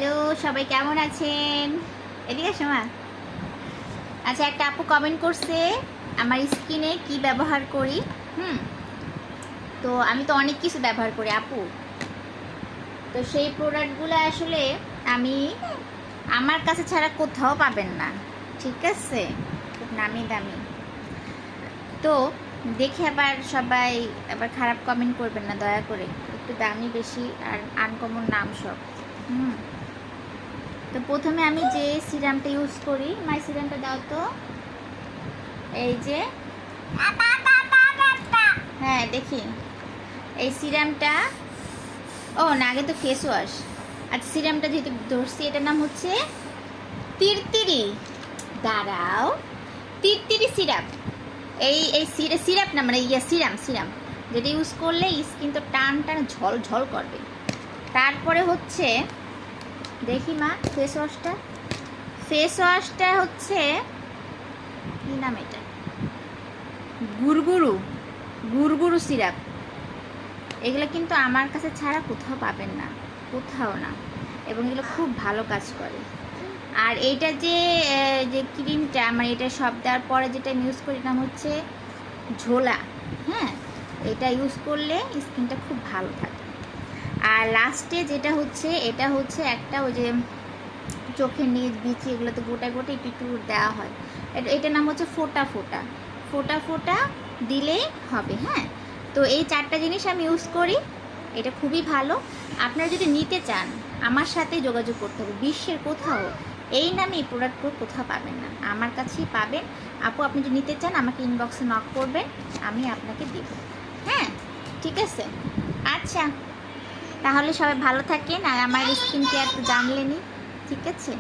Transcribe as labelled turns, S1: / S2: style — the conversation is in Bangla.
S1: হ্যালো, সবাই কেমন আছেন? এদিকে আসো মা। আচ্ছা, একটা আপু কমেন্ট করছে আমার স্কিনে কি ব্যবহার করি। তো আমি তো অনেক কিছু ব্যবহার করি আপু। তো সেই প্রোডাক্টগুলো আসলে আমি আমার কাছে ছাড়া কোথাও পাবেন না, ঠিক আছে? খুব নামি দামি। তো দেখে আবার সবাই আবার খারাপ কমেন্ট করবেন না দয়া করে। একটু দামি বেশি আর আনকমন নাম সব। তো প্রথমে আমি যে সিরামটা ইউজ করি, মাই সিরামটা দাও তো। এই যে, হ্যাঁ দেখি এই সিরামটা। ও না, আগে তো ফেস ওয়াশ। আচ্ছা, সিরামটা যেহেতু ধরছি, এটার নাম হচ্ছে তিরতিরি। দাঁড়াও, তিরতিরি সিরাপ। এই এই সিরাপ না, মানে সিরাম যেটা ইউজ করলে স্কিন তো টান টান ঝল ঝল করবে। তারপরে হচ্ছে দেখি মা, ফেস ওয়াশটা হচ্ছে কি নাম এটা, গুড়গুড়ু সিরাপ। এগুলো কিন্তু আমার কাছে ছাড়া কোথাও পাবেন না, কোথাও না। এবং এগুলো খুব ভালো কাজ করে। আর এইটা যে যে ক্রিমটা, মানে এটা সব দেওয়ার পরে যেটা আমি ইউজ করি নাম হচ্ছে ঝোলা। হ্যাঁ, এটা ইউজ করলে স্কিনটা খুব ভালো থাকে। আর লাস্টে যেটা হচ্ছে, এটা হচ্ছে একটা ওই যে চোখের নিচ বিচি এগুলোতে গোটা গোটা একটু একটু দেওয়া হয়, এটার নাম হচ্ছে ফোটা দিলেই হবে। হ্যাঁ, তো এই 4টা জিনিস আমি ইউজ করি। এটা খুবই ভালো। আপনারা যদি নিতে চান আমার সাথে যোগাযোগ করতে হবে। বিশ্বের কোথাও এই নামে এই প্রোডাক্টগুলো কোথাও পাবেন না, আমার কাছেই পাবেন। আপু, আপনি যদি নিতে চান আমাকে ইনবক্সে নক করবেন, আমি আপনাকে দেব। হ্যাঁ, ঠিক আছে। আচ্ছা, তাহলে সবাই ভালো থাকেন। আর আমার স্কিন কেয়ার তো জানলেনই, ঠিক আছে?